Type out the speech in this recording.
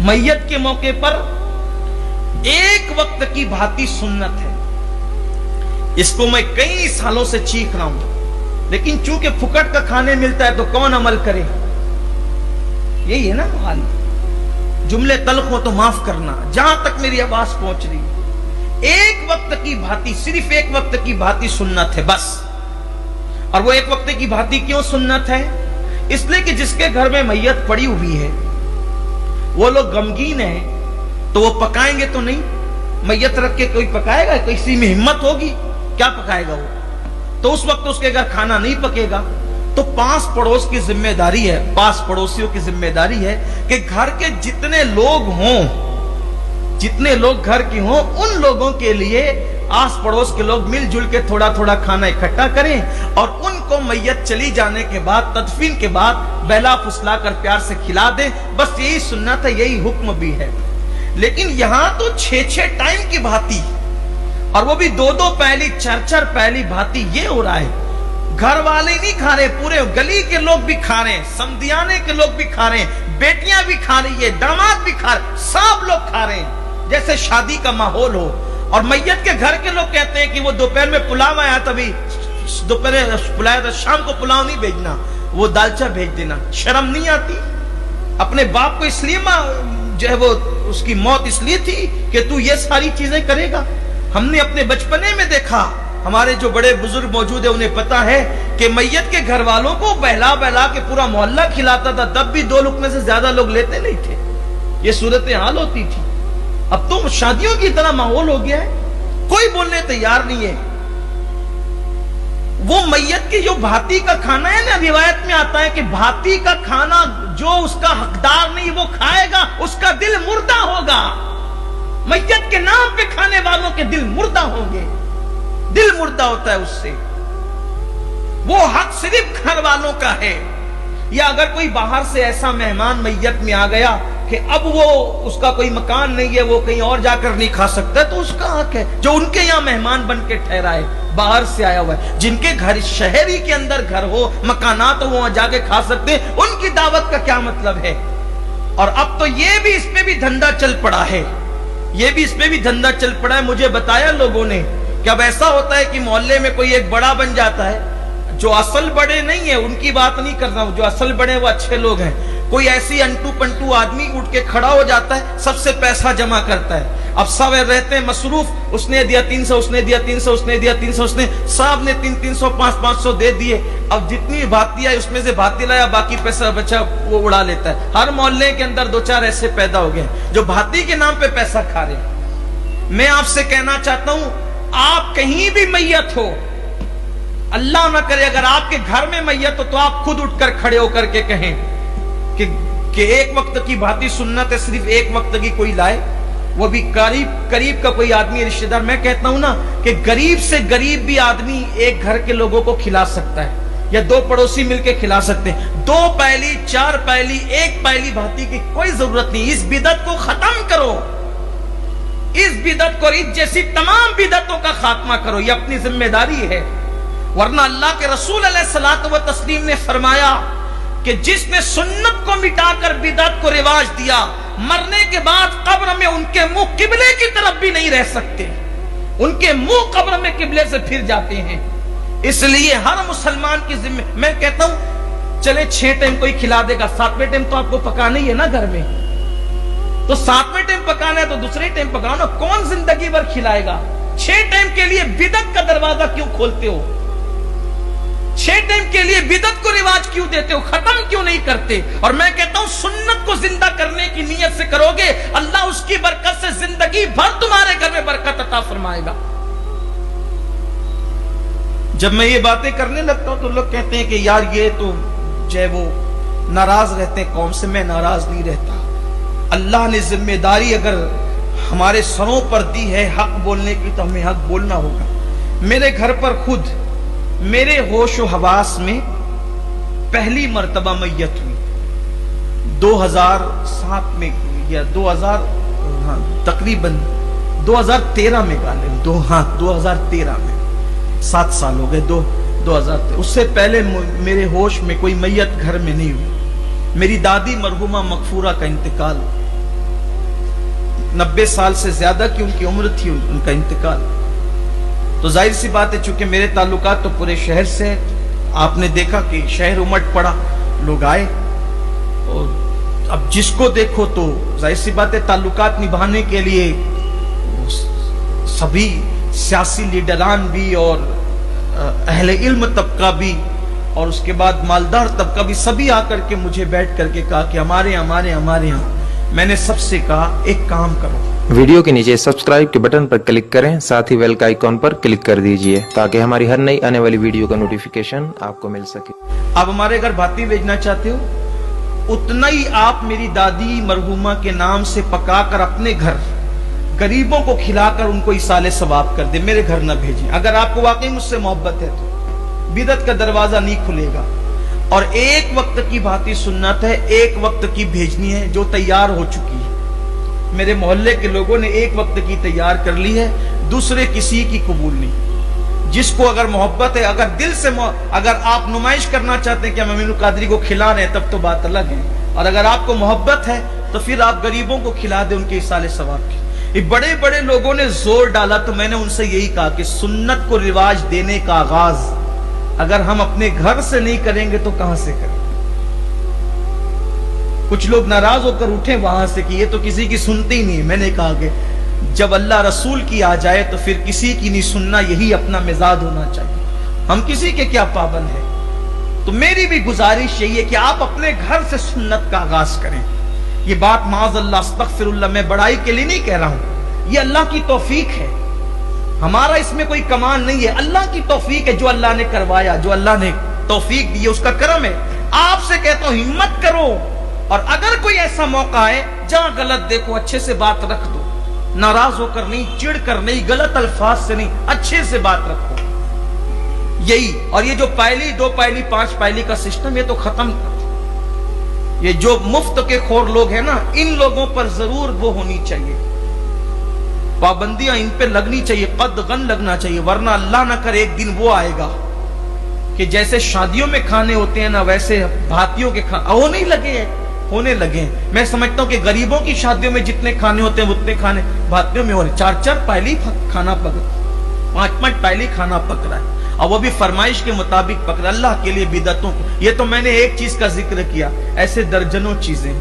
मैयत के मौके पर एक वक्त की भांति सुन्नत है। इसको मैं कई सालों से चीख रहा हूं, लेकिन चूंकि फुकट का खाने मिलता है तो कौन अमल करे। यही है ना हाल। जुमले तल्ख हो तो माफ करना, जहां तक मेरी आवाज पहुंच रही है। एक वक्त की भांति, सिर्फ एक वक्त की भांति सुन्नत है बस। और वो एक वक्त की भांति क्यों सुन्नत है? इसलिए कि जिसके घर में मैयत पड़ी हुई है वो लोग गमगीन है, तो वो पकाएंगे तो नहीं। मैयत रख के कोई पकाएगा? किसी में हिम्मत होगी? क्या पकाएगा वो? तो उस वक्त उसके घर खाना नहीं पकेगा। तो पास पड़ोस की जिम्मेदारी है, पास पड़ोसियों की जिम्मेदारी है कि घर के जितने लोग हों, जितने लोग घर के हों, उन लोगों के लिए आस पड़ोस के लोग मिलजुल के थोड़ा थोड़ा खाना इकट्ठा करें और उनको मैयत चली जाने के बाद, तदफीन के बाद बहला फुसला कर प्यार से खिला दें। बस यही सुन्नत है, यही हुक्म भी है। लेकिन यहां तो 6-6 टाइम की भांति, और वो भी 2-2 पहली, 4-4 पहली भांति ये हो रहा है। घर वाले नहीं खा रहे, पूरे गली के लोग भी खा रहे हैं, समधियाने के लोग भी खा रहे हैं, बेटियां भी खा रही है, दामाद भी खा रहे, सब लोग खा रहे हैं जैसे शादी का माहौल हो। और मैयत के घर के लोग कहते हैं कि वो दोपहर में पुलाव आया, तभी दोपहर पुलाया था, शाम को पुलाव नहीं भेजना, वो दालचा भेज देना। शर्म नहीं आती? अपने बाप को इसलिए जो है वो उसकी मौत इसलिए थी कि तू ये सारी चीजें करेगा। हमने अपने बचपने में देखा, हमारे जो बड़े बुजुर्ग मौजूद है उन्हें पता है कि मैयत के घर वालों को बहला बहला के पूरा मोहल्ला खिलाता था, तब भी 2 लुकमे से ज्यादा लोग लेते नहीं थे। ये सूरत हाल होती थी। अब तो शादियों की तरह माहौल हो गया है, कोई बोलने तैयार नहीं है। वो मैयत की जो भांति का खाना है ना, रिवायत में आता है कि भांति का खाना जो उसका हकदार नहीं वो खाएगा, उसका दिल मुर्दा होगा। मैयत के नाम पे खाने वालों के दिल मुर्दा होंगे, दिल मुर्दा होता है उससे। वो हक सिर्फ घर वालों का है। या अगर कोई बाहर से ऐसा मेहमान मैयत में आ गया कि अब वो उसका कोई मकान नहीं है, वो कहीं और जाकर नहीं खा सकता, तो उसका हक है जो उनके यहाँ मेहमान बन के ठहरा है, बाहर से आया हुआ है। जिनके घर शहरी के अंदर घर हो, मकानात हो, वहां जाके खा सकते हैं, उनकी दावत का क्या मतलब है। और अब तो ये भी इस पे भी धंधा चल पड़ा है, ये भी इस पे भी धंधा चल पड़ा है। मुझे बताया लोगों ने कि अब ऐसा होता है कि मोहल्ले में कोई एक बड़ा बन जाता है, जो असल बड़े नहीं है उनकी बात नहीं कर रहा हूं, जो असल बड़े वो अच्छे लोग हैं। कोई ऐसी अंटू पंटू आदमी उठ के खड़ा हो जाता है, सबसे पैसा जमा करता है। अब सब रहते हैं मसरूफ, उसने दिया 300, उसने दिया 300, उसने दिया 300, उसने सब ने 300-300, 500-500 दे दिए। अब जितनी भाती आई उसमें से भाती लाया, बाकी पैसा बचा वो उड़ा लेता है। हर मोहल्ले के अंदर 2-4 ऐसे पैदा हो गए जो भाती के नाम पे पैसा खा रहे हैं। मैं आपसे कहना चाहता हूं, आप कहीं भी मैयत हो, अल्लाह ना करे अगर आपके घर में मैयत हो, तो आप खुद उठकर खड़े होकर के कहें कि एक वक्त की भांति सुन्नत है, सिर्फ एक वक्त की कोई लाए, वो भी करीब का कोई आदमी रिश्तेदार। मैं कहता हूं ना कि गरीब से गरीब भी आदमी एक घर के लोगों को खिला सकता है, या 2 पड़ोसी मिलकर खिला सकते हैं। 2 पहली, 4 पहली, 1 पहली भांति की कोई जरूरत नहीं। इस बिदत को खत्म करो, इस बिदत को, इस जैसी तमाम बिदतों का खात्मा करो, ये अपनी जिम्मेदारी है। वरना अल्लाह के रसूल अलैहिस्सलातु व तस्लीम ने फरमाया कि जिसने सुन्नत को मिटाकर बिदअत को रिवाज दिया, मरने के बाद कब्र में उनके मुंह किबले की तरफ भी नहीं रह सकते, उनके मुंह कब्र में किबले से फिर जाते हैं। इसलिए हर मुसलमान की जिम्मे, मैं कहता हूं चले 6 टाइम कोई खिला देगा, 7वें टाइम तो आपको पकाना ही है ना घर में, तो 7वें टाइम पकाना है तो दूसरे टाइम पकाओ ना। कौन जिंदगी भर खिलाएगा? 6 टाइम के लिए बिदअत का दरवाजा क्यों खोलते हो? 6 टाइम के लिए बिदअत को रिवाज क्यों देते हो? खत्म क्यों नहीं करते? और मैं कहता हूं सुन्नत को जिंदा करने की नीयत से करोगे, अल्लाह उसकी बरकत से जिंदगी भर तुम्हारे घर में बरकत अता फरमाएगा। जब मैं ये बातें करने लगता हूं तो लोग कहते हैं कि यार ये तो जो है वो नाराज रहते हैं कौम से। मैं नाराज नहीं रहता। अल्लाह ने जिम्मेदारी अगर हमारे सरों पर दी है हक बोलने की, तो हमें हक बोलना होगा। मेरे घर पर खुद मेरे होश व हवास में पहली मर्तबा मैयत हुई 2007 में, या 2000, हाँ तकरीबन 2013 में गालिब, 2013 में, 7 साल हो गए, 2013। उससे पहले मेरे होश में कोई मैयत घर में नहीं हुई। मेरी दादी मरहुमा मगफूरा का इंतकाल, 90 साल से ज्यादा की उनकी उम्र थी उनका इंतकाल। तो जाहिर सी बात है, चूंकि मेरे ताल्लुकात तो पूरे शहर से, आपने देखा कि शहर उमड़ पड़ा, लोग आए, और अब जिसको देखो तो जाहिर सी बात है ताल्लुकात निभाने के लिए सभी सियासी लीडरान भी और अहले इल्म तबका भी और उसके बाद मालदार तबका भी, सभी आकर के मुझे बैठ करके कहा कि हमारे यहाँ। मैंने सबसे कहा एक काम करो, वीडियो के नीचे सब्सक्राइब के बटन पर क्लिक करें, साथ ही बेल का आइकॉन पर क्लिक कर दीजिए ताकि हमारी हर नई आने वाली वीडियो का नोटिफिकेशन आपको मिल सके। आप हमारे घर भाती भेजना चाहते हो, उतना ही आप मेरी दादी मरहूमा के नाम से पकाकर अपने घर गरीबों को खिलाकर उनको इसाले सवाब कर दे, मेरे घर न भेजें। अगर आपको वाकई मुझसे मोहब्बत है तो बिदअत का दरवाजा नहीं खुलेगा। और एक वक्त की भांति सुन्नत है, एक वक्त की भेजनी है जो तैयार हो चुकी है। मेरे मोहल्ले के लोगों ने एक वक्त की तैयार कर ली है, दूसरे किसी की कबूल नहीं। जिसको अगर मोहब्बत है, अगर दिल से अगर आप नुमाइश करना चाहते हैं कि हम अमीनुल कादरी को खिला रहे हैं, तब तो बात अलग है। और अगर आपको मोहब्बत है तो फिर आप गरीबों को खिला दे उनके इसाले सवाब की। बड़े बड़े लोगों ने जोर डाला तो मैंने उनसे यही कहा कि सुन्नत को रिवाज देने का आगाज अगर हम अपने घर से नहीं करेंगे तो कहां से करें। कुछ लोग नाराज होकर उठे वहां से कि ये तो किसी की सुनते ही नहीं। मैंने कहा कि जब अल्लाह रसूल की आ जाए तो फिर किसी की नहीं सुनना, यही अपना मिजाज होना चाहिए। हम किसी के क्या पाबंद है। तो मेरी भी गुजारिश यही है कि आप अपने घर से सुन्नत का आगाज करें। ये बात माज़अल्लाह अस्तग़फिरुल्लाह मैं बड़ाई के लिए नहीं कह रहा हूं, ये अल्लाह की तौफीक है, हमारा इसमें कोई कमाल नहीं है। अल्लाह की तौफीक है, जो अल्लाह ने करवाया, जो अल्लाह ने तौफीक दी, उसका करम है। आपसे कहता हूं हिम्मत करो, और अगर कोई ऐसा मौका है जहां गलत देखो अच्छे से बात रख दो, नाराज होकर नहीं, चिढ़ कर नहीं, गलत अल्फाज से नहीं, अच्छे से बात रखो। यही, और ये जो पहली, 2 पहली, 5 पहली का सिस्टम, ये तो खत्म कर। ये जो मुफ्त के खोर लोग हैं ना, इन लोगों पर जरूर वो होनी चाहिए, पाबंदियां इन पे लगनी चाहिए, कदगन लगना चाहिए। वरना अल्लाह ना करे एक दिन वो आएगा कि जैसे शादियों में खाने होते हैं ना, वैसे भातियों के होने लगे। मैं समझता हूं कि गरीबों की शादियों में जितने खाने होते हैं उतने खाने भातियों में हो रहे। 4-4 पहली खाना पक, 5-5 पहली खाना पक रहा है, और वो भी फरमाइश के मुताबिक पकड़ा। अल्लाह के लिए बिदअतों को, ये तो मैंने एक चीज का जिक्र किया, ऐसे दर्जनों चीजें।